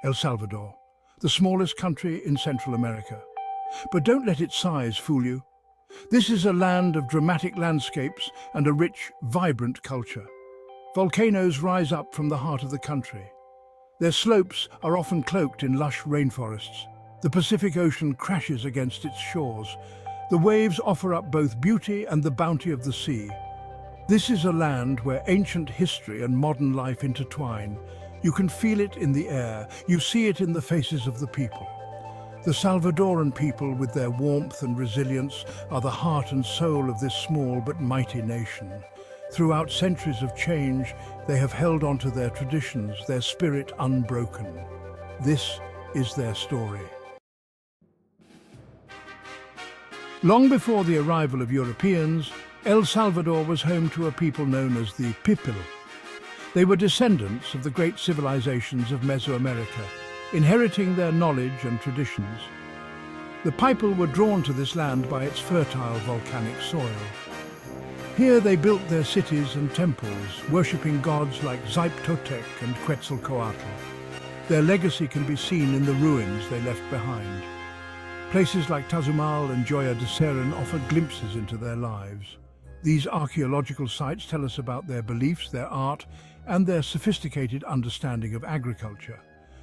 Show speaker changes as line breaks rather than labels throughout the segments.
El Salvador, the smallest country in Central America. But don't let its size fool you. This is a land of dramatic landscapes and a rich, vibrant culture. Volcanoes rise up from the heart of the country. Their slopes are often cloaked in lush rainforests. The Pacific Ocean crashes against its shores. The waves offer up both beauty and the bounty of the sea. This is a land where ancient history and modern life intertwine. You can feel it in the air. You see it in the faces of the people. The Salvadoran people, with their warmth and resilience, are the heart and soul of this small but mighty nation. Throughout centuries of change, they have held on to their traditions, their spirit unbroken. This is their story. Long before the arrival of Europeans, El Salvador was home to a people known as the Pipil. They were descendants of the great civilizations of Mesoamerica, inheriting their knowledge and traditions. The Pipil were drawn to this land by its fertile volcanic soil. Here they built their cities and temples, worshipping gods like Totec and Quetzalcoatl. Their legacy can be seen in the ruins they left behind. Places like Tazumal and Joya de Seren offer glimpses into their lives. These archaeological sites tell us about their beliefs, their art, and their sophisticated understanding of agriculture.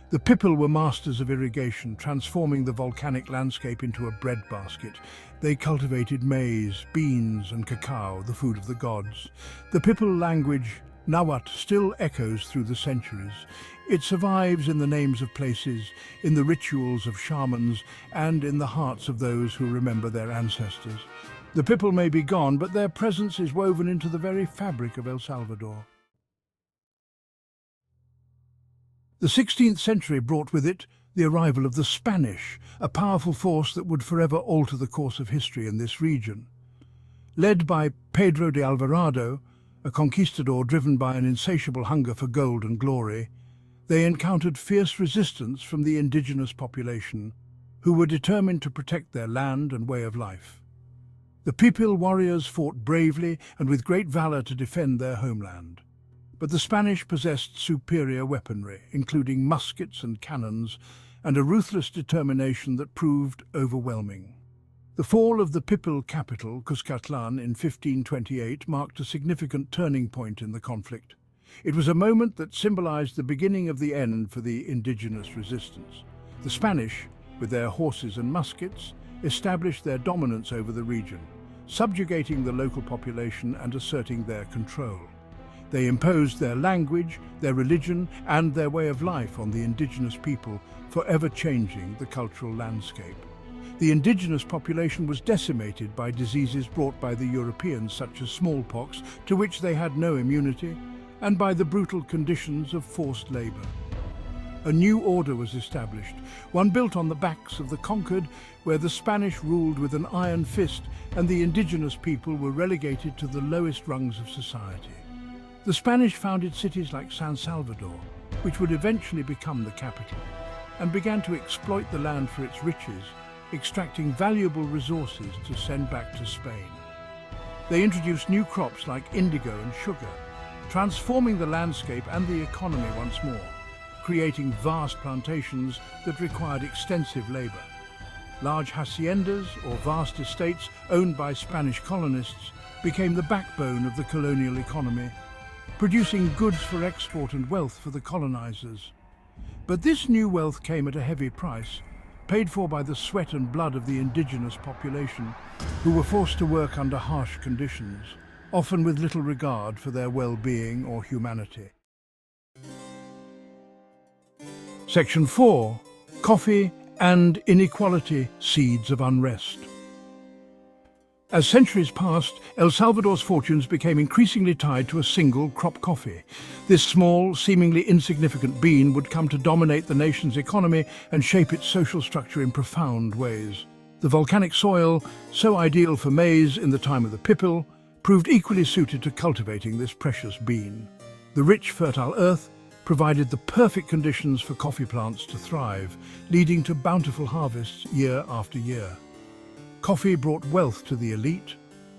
The Pipil were masters of irrigation, transforming the volcanic landscape into a breadbasket. They cultivated maize, beans, and cacao, the food of the gods. The Pipil language, Nahuatl, still echoes through the centuries. It survives in the names of places, in the rituals of shamans, and in the hearts of those who remember their ancestors. The Pipil may be gone, but their presence is woven into the very fabric of El Salvador. The 16th century brought with it the arrival of the Spanish, a powerful force that would forever alter the course of history in this region. Led by Pedro de Alvarado, a conquistador driven by an insatiable hunger for gold and glory, they encountered fierce resistance from the indigenous population, who were determined to protect their land and way of life. The Pipil warriors fought bravely and with great valor to defend their homeland. But the Spanish possessed superior weaponry, including muskets and cannons, and a ruthless determination that proved overwhelming. The fall of the Pipil capital, Cuscatlan, in 1528 marked a significant turning point in the conflict. It was a moment that symbolized the beginning of the end for the indigenous resistance. The Spanish, with their horses and muskets, established their dominance over the region, subjugating the local population and asserting their control. They imposed their language, their religion, and their way of life on the indigenous people, forever changing the cultural landscape. The indigenous population was decimated by diseases brought by the Europeans, such as smallpox, to which they had no immunity, and by the brutal conditions of forced labor. A new order was established, one built on the backs of the conquered, where the Spanish ruled with an iron fist and the indigenous people were relegated to the lowest rungs of society. The Spanish founded cities like San Salvador, which would eventually become the capital, and began to exploit the land for its riches, extracting valuable resources to send back to Spain. They introduced new crops like indigo and sugar, transforming the landscape and the economy once more, creating vast plantations that required extensive labor. Large haciendas, or vast estates owned by Spanish colonists, became the backbone of the colonial economy, producing goods for export and wealth for the colonizers. But this new wealth came at a heavy price, paid for by the sweat and blood of the indigenous population, who were forced to work under harsh conditions, often with little regard for their well-being or humanity. Section 4. Coffee and Inequality, Seeds of Unrest. As centuries passed, El Salvador's fortunes became increasingly tied to a single crop coffee. This small, seemingly insignificant bean would come to dominate the nation's economy and shape its social structure in profound ways. The volcanic soil, so ideal for maize in the time of the Pipil, proved equally suited to cultivating this precious bean. The rich, fertile earth provided the perfect conditions for coffee plants to thrive, leading to bountiful harvests year after year. Coffee brought wealth to the elite,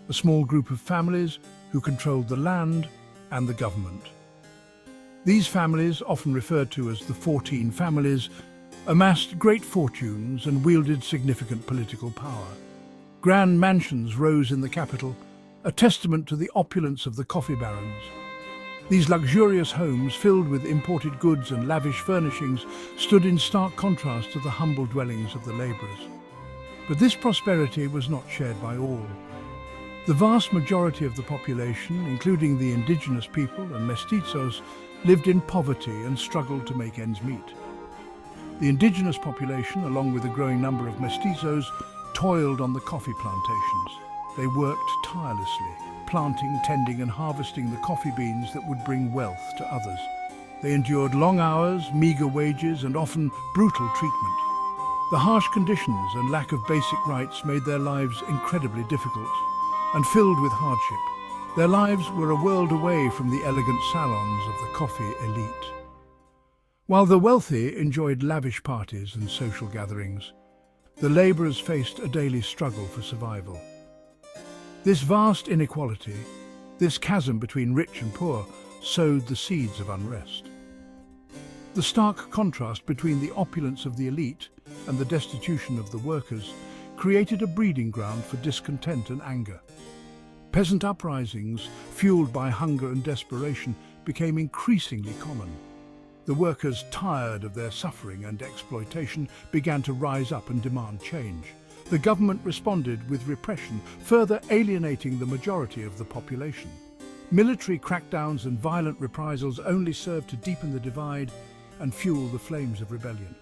a small group of families who controlled the land and the government. These families, often referred to as the 14 families, amassed great fortunes and wielded significant political power. Grand mansions rose in the capital, a testament to the opulence of the coffee barons. These luxurious homes, filled with imported goods and lavish furnishings, stood in stark contrast to the humble dwellings of the labourers. But this prosperity was not shared by all. The vast majority of the population, including the indigenous people and mestizos, lived in poverty and struggled to make ends meet. The indigenous population, along with a growing number of mestizos, toiled on the coffee plantations. They worked tirelessly, planting, tending and harvesting the coffee beans that would bring wealth to others. They endured long hours, meagre wages and often brutal treatment. The harsh conditions and lack of basic rights made their lives incredibly difficult and filled with hardship. Their lives were a world away from the elegant salons of the coffee elite. While the wealthy enjoyed lavish parties and social gatherings, the labourers faced a daily struggle for survival. This vast inequality, this chasm between rich and poor, sowed the seeds of unrest. The stark contrast between the opulence of the elite and the destitution of the workers created a breeding ground for discontent and anger. Peasant uprisings, fueled by hunger and desperation, became increasingly common. The workers, tired of their suffering and exploitation, began to rise up and demand change. The government responded with repression, further alienating the majority of the population. Military crackdowns and violent reprisals only served to deepen the divide and fuel the flames of rebellion.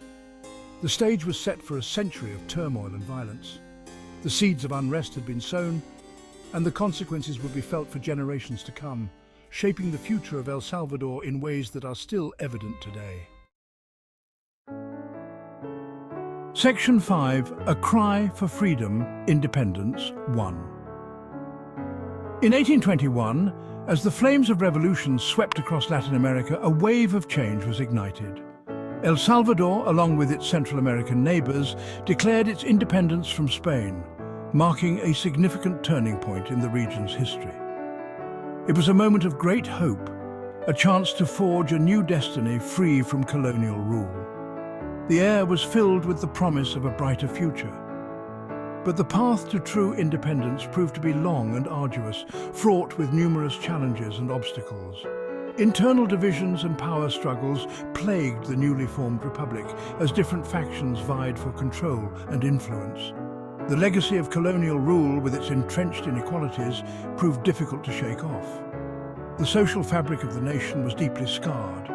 The stage was set for a century of turmoil and violence. The seeds of unrest had been sown, and the consequences would be felt for generations to come, shaping the future of El Salvador in ways that are still evident today. Section 5, A Cry for Freedom, Independence 1. In 1821, as the flames of revolution swept across Latin America, a wave of change was ignited. El Salvador, along with its Central American neighbours, declared its independence from Spain, marking a significant turning point in the region's history. It was a moment of great hope, a chance to forge a new destiny free from colonial rule. The air was filled with the promise of a brighter future. But the path to true independence proved to be long and arduous, fraught with numerous challenges and obstacles. Internal divisions and power struggles plagued the newly formed republic as different factions vied for control and influence. The legacy of colonial rule, with its entrenched inequalities, proved difficult to shake off. The social fabric of the nation was deeply scarred.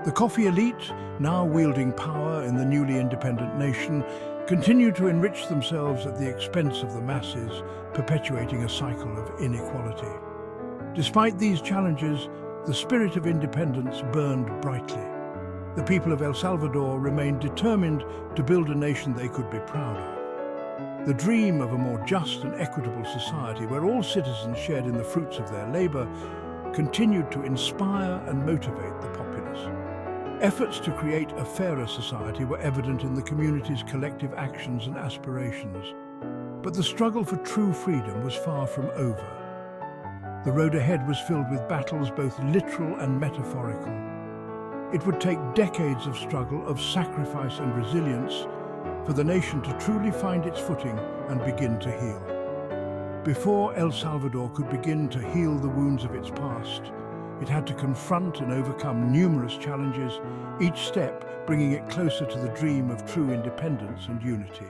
The coffee elite, now wielding power in the newly independent nation, continued to enrich themselves at the expense of the masses, perpetuating a cycle of inequality. Despite these challenges, the spirit of independence burned brightly. The people of El Salvador remained determined to build a nation they could be proud of. The dream of a more just and equitable society where all citizens shared in the fruits of their labour continued to inspire and motivate the populace. Efforts to create a fairer society were evident in the community's collective actions and aspirations. But the struggle for true freedom was far from over. The road ahead was filled with battles both literal and metaphorical. It would take decades of struggle, of sacrifice and resilience for the nation to truly find its footing and begin to heal. Before El Salvador could begin to heal the wounds of its past, it had to confront and overcome numerous challenges, each step bringing it closer to the dream of true independence and unity.